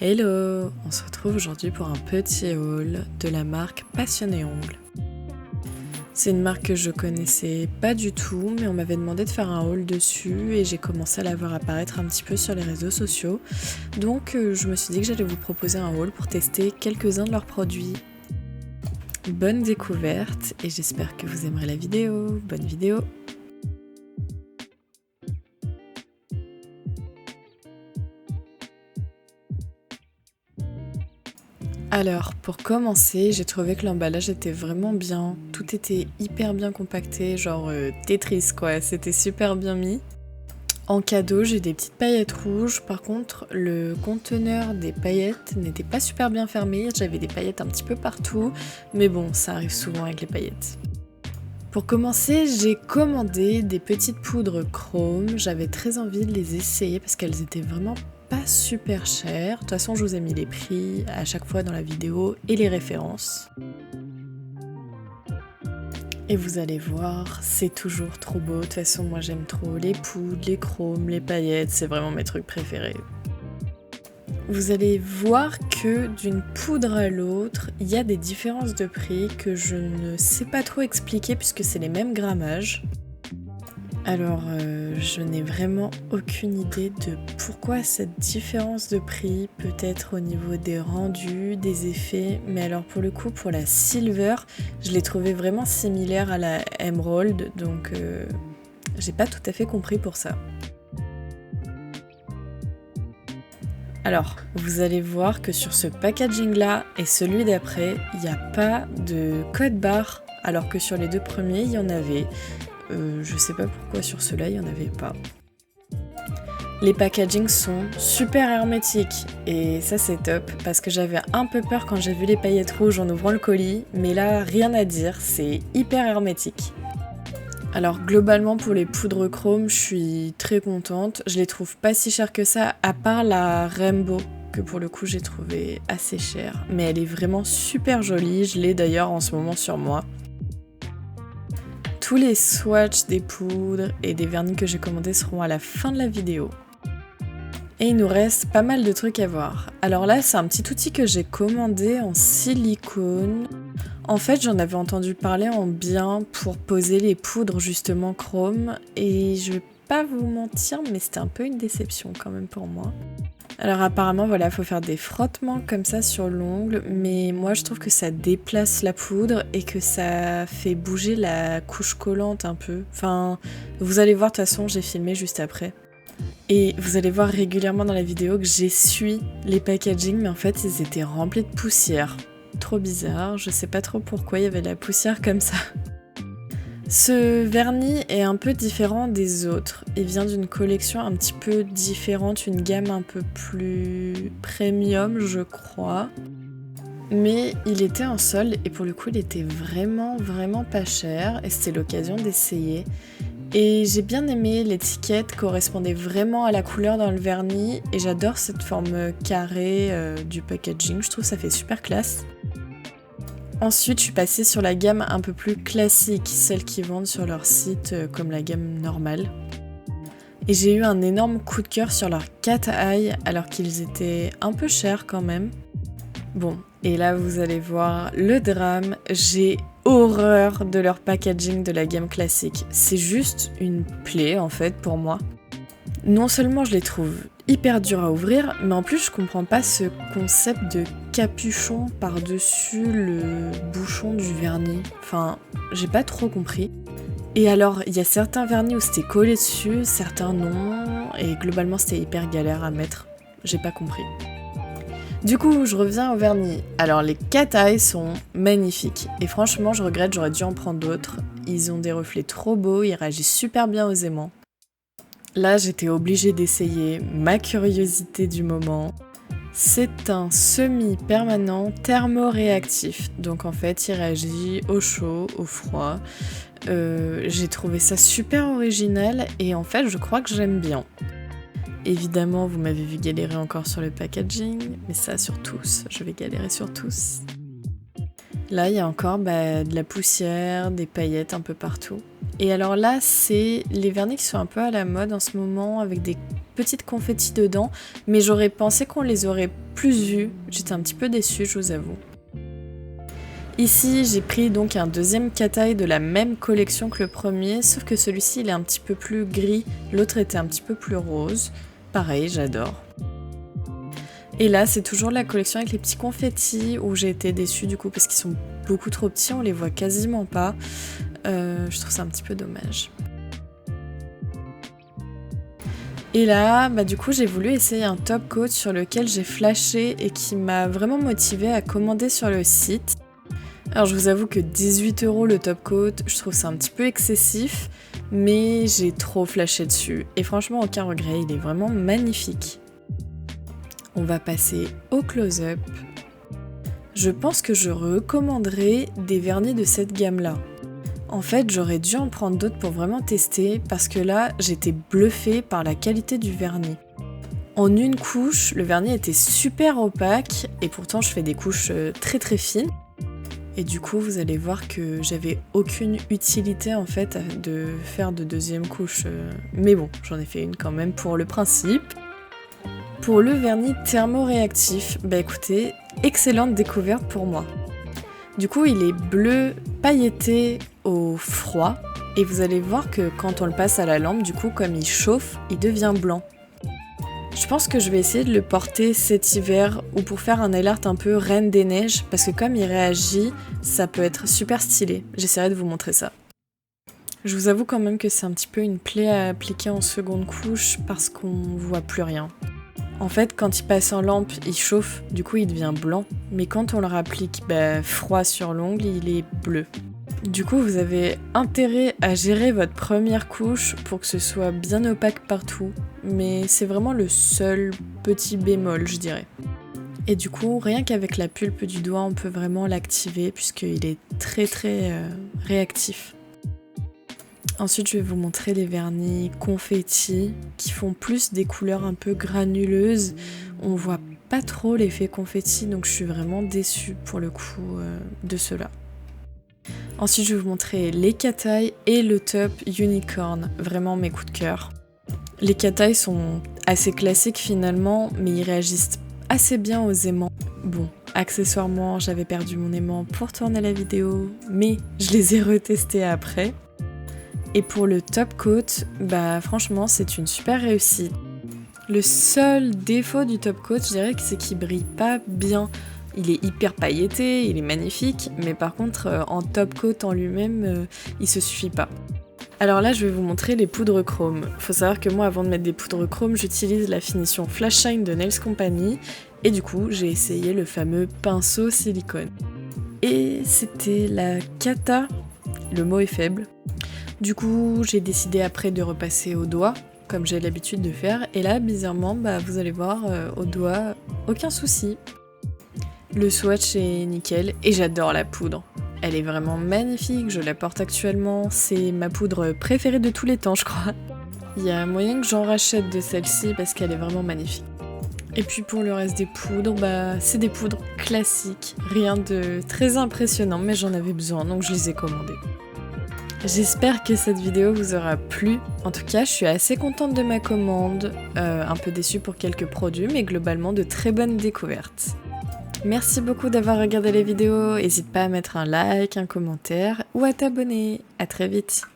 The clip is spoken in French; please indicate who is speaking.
Speaker 1: Hello! On se retrouve aujourd'hui pour un petit haul de la marque Passionné Ongles. C'est une marque que je connaissais pas du tout, mais on m'avait demandé de faire un haul dessus et j'ai commencé à la voir apparaître un petit peu sur les réseaux sociaux. Donc je me suis dit que j'allais vous proposer un haul pour tester quelques-uns de leurs produits. Bonne découverte et j'espère que vous aimerez la vidéo. Bonne vidéo! Alors, pour commencer, j'ai trouvé que l'emballage était vraiment bien. Tout était hyper bien compacté, genre Tetris quoi, c'était super bien mis. En cadeau, j'ai des petites paillettes rouges. Par contre, le conteneur des paillettes n'était pas super bien fermé. J'avais des paillettes un petit peu partout. Mais bon, ça arrive souvent avec les paillettes. Pour commencer, j'ai commandé des petites poudres chrome. J'avais très envie de les essayer parce qu'elles étaient vraiment pas super chères. De toute façon, je vous ai mis les prix à chaque fois dans la vidéo et les références. Et vous allez voir, c'est toujours trop beau. De toute façon, moi j'aime trop les poudres, les chromes, les paillettes. C'est vraiment mes trucs préférés. Vous allez voir que d'une poudre à l'autre, il y a des différences de prix que je ne sais pas trop expliquer puisque c'est les mêmes grammages. Alors, je n'ai vraiment aucune idée de pourquoi cette différence de prix, peut-être au niveau des rendus, des effets, mais alors pour le coup, pour la Silver, je l'ai trouvée vraiment similaire à la Emerald, donc j'ai pas tout à fait compris pour ça. Alors, vous allez voir que sur ce packaging-là et celui d'après, il n'y a pas de code barre, alors que sur les deux premiers, il y en avait. Je sais pas pourquoi sur ceux-là, il n'y en avait pas. Les packagings sont super hermétiques et ça c'est top parce que j'avais un peu peur quand j'ai vu les paillettes rouges en ouvrant le colis, mais là, rien à dire, c'est hyper hermétique. Alors globalement pour les poudres chrome, je suis très contente. Je les trouve pas si chères que ça, à part la Rainbow, que pour le coup j'ai trouvé assez chère. Mais elle est vraiment super jolie, je l'ai d'ailleurs en ce moment sur moi. Tous les swatchs des poudres et des vernis que j'ai commandés seront à la fin de la vidéo. Et il nous reste pas mal de trucs à voir. Alors là, c'est un petit outil que j'ai commandé en silicone. En fait, j'en avais entendu parler en bien pour poser les poudres justement chrome. Et je vais pas vous mentir, mais c'était un peu une déception quand même pour moi. Alors apparemment, voilà, il faut faire des frottements comme ça sur l'ongle, mais moi je trouve que ça déplace la poudre et que ça fait bouger la couche collante un peu. Enfin, vous allez voir, de toute façon, j'ai filmé juste après. Et vous allez voir régulièrement dans la vidéo que j'essuie les packagings, mais en fait, ils étaient remplis de poussière. Trop bizarre, je sais pas trop pourquoi il y avait de la poussière comme ça. Ce vernis est un peu différent des autres. Il vient d'une collection un petit peu différente, une gamme un peu plus premium, je crois. Mais il était en solde et pour le coup, il était vraiment pas cher et c'était l'occasion d'essayer. Et j'ai bien aimé, l'étiquette correspondait vraiment à la couleur dans le vernis et j'adore cette forme carrée du packaging, je trouve que ça fait super classe. Ensuite, je suis passée sur la gamme un peu plus classique, celle qu'ils vendent sur leur site comme la gamme normale. Et j'ai eu un énorme coup de cœur sur leur cat eye alors qu'ils étaient un peu chers quand même. Bon, et là vous allez voir le drame, j'ai horreur de leur packaging de la gamme classique. C'est juste une plaie en fait pour moi. Non seulement je les trouve hyper durs à ouvrir, mais en plus je comprends pas ce concept de capuchon par-dessus le bouchon du vernis. Enfin, j'ai pas trop compris. Et alors, il y a certains vernis où c'était collé dessus, certains non, et globalement c'était hyper galère à mettre. J'ai pas compris. Du coup, je reviens au vernis. Alors, les cat eye sont magnifiques. Et franchement, je regrette, j'aurais dû en prendre d'autres. Ils ont des reflets trop beaux, ils réagissent super bien aux aimants. Là, j'étais obligée d'essayer ma curiosité du moment. C'est un semi-permanent thermoréactif. Donc en fait, il réagit au chaud, au froid. J'ai trouvé ça super original et en fait, je crois que j'aime bien. Évidemment, vous m'avez vu galérer encore sur le packaging, mais ça sur tous, je vais galérer sur tous. Là, il y a encore de la poussière, des paillettes un peu partout. Et alors là, c'est les vernis qui sont un peu à la mode en ce moment, avec des petites confettis dedans, mais j'aurais pensé qu'on les aurait plus vus. J'étais un petit peu déçue, je vous avoue. Ici, j'ai pris donc un deuxième cat-eye de la même collection que le premier, sauf que celui-ci il est un petit peu plus gris, l'autre était un petit peu plus rose. Pareil, j'adore. Et là, c'est toujours la collection avec les petits confettis où j'ai été déçue du coup parce qu'ils sont beaucoup trop petits, on les voit quasiment pas. Je trouve ça un petit peu dommage. Et là, du coup, j'ai voulu essayer un top coat sur lequel j'ai flashé et qui m'a vraiment motivée à commander sur le site. Alors je vous avoue que 18 € le top coat, je trouve ça un petit peu excessif, mais j'ai trop flashé dessus. Et franchement, aucun regret, il est vraiment magnifique. On va passer au close-up. Je pense que je recommanderais des vernis de cette gamme-là. En fait, j'aurais dû en prendre d'autres pour vraiment tester, parce que là, j'étais bluffée par la qualité du vernis. En une couche, le vernis était super opaque, et pourtant je fais des couches très très fines. Et du coup, vous allez voir que j'avais aucune utilité en fait de faire de deuxième couche. Mais bon, j'en ai fait une quand même pour le principe. Pour le vernis thermoréactif, écoutez, excellente découverte pour moi. Du coup, il est bleu pailleté au froid. Et vous allez voir que quand on le passe à la lampe, du coup, comme il chauffe, il devient blanc. Je pense que je vais essayer de le porter cet hiver ou pour faire un nail art un peu Reine des Neiges parce que comme il réagit, ça peut être super stylé. J'essaierai de vous montrer ça. Je vous avoue quand même que c'est un petit peu une plaie à appliquer en seconde couche parce qu'on voit plus rien. En fait, quand il passe en lampe, il chauffe, du coup il devient blanc. Mais quand on le rapplique froid sur l'ongle, il est bleu. Du coup, vous avez intérêt à gérer votre première couche pour que ce soit bien opaque partout, mais c'est vraiment le seul petit bémol, je dirais. Et du coup, rien qu'avec la pulpe du doigt, on peut vraiment l'activer puisqu'il est très très réactif. Ensuite, je vais vous montrer les vernis confettis qui font plus des couleurs un peu granuleuses. On voit pas trop l'effet confetti, donc je suis vraiment déçue pour le coup de ceux-là. Ensuite, je vais vous montrer les cat-eye et le top unicorn, vraiment mes coups de cœur. Les cat-eye sont assez classiques finalement, mais ils réagissent assez bien aux aimants. Bon, accessoirement, j'avais perdu mon aimant pour tourner la vidéo, mais je les ai retestés après. Et pour le top coat, franchement, c'est une super réussite. Le seul défaut du top coat, je dirais que c'est qu'il brille pas bien. Il est hyper pailleté, il est magnifique, mais par contre, en top coat en lui-même, il se suffit pas. Alors là, je vais vous montrer les poudres chrome. Faut savoir que moi, avant de mettre des poudres chrome, j'utilise la finition Flash Shine de Nails Company, et du coup, j'ai essayé le fameux pinceau silicone. Et c'était la cata, le mot est faible. Du coup, j'ai décidé après de repasser au doigt, comme j'ai l'habitude de faire, et là, bizarrement, vous allez voir, au doigt, aucun souci. Le swatch est nickel et j'adore la poudre. Elle est vraiment magnifique, je la porte actuellement, c'est ma poudre préférée de tous les temps je crois. Il y a moyen que j'en rachète de celle-ci parce qu'elle est vraiment magnifique. Et puis pour le reste des poudres, c'est des poudres classiques, rien de très impressionnant mais j'en avais besoin donc je les ai commandées. J'espère que cette vidéo vous aura plu. En tout cas, je suis assez contente de ma commande, un peu déçue pour quelques produits mais globalement de très bonnes découvertes. Merci beaucoup d'avoir regardé les vidéos, n'hésite pas à mettre un like, un commentaire ou à t'abonner. À très vite.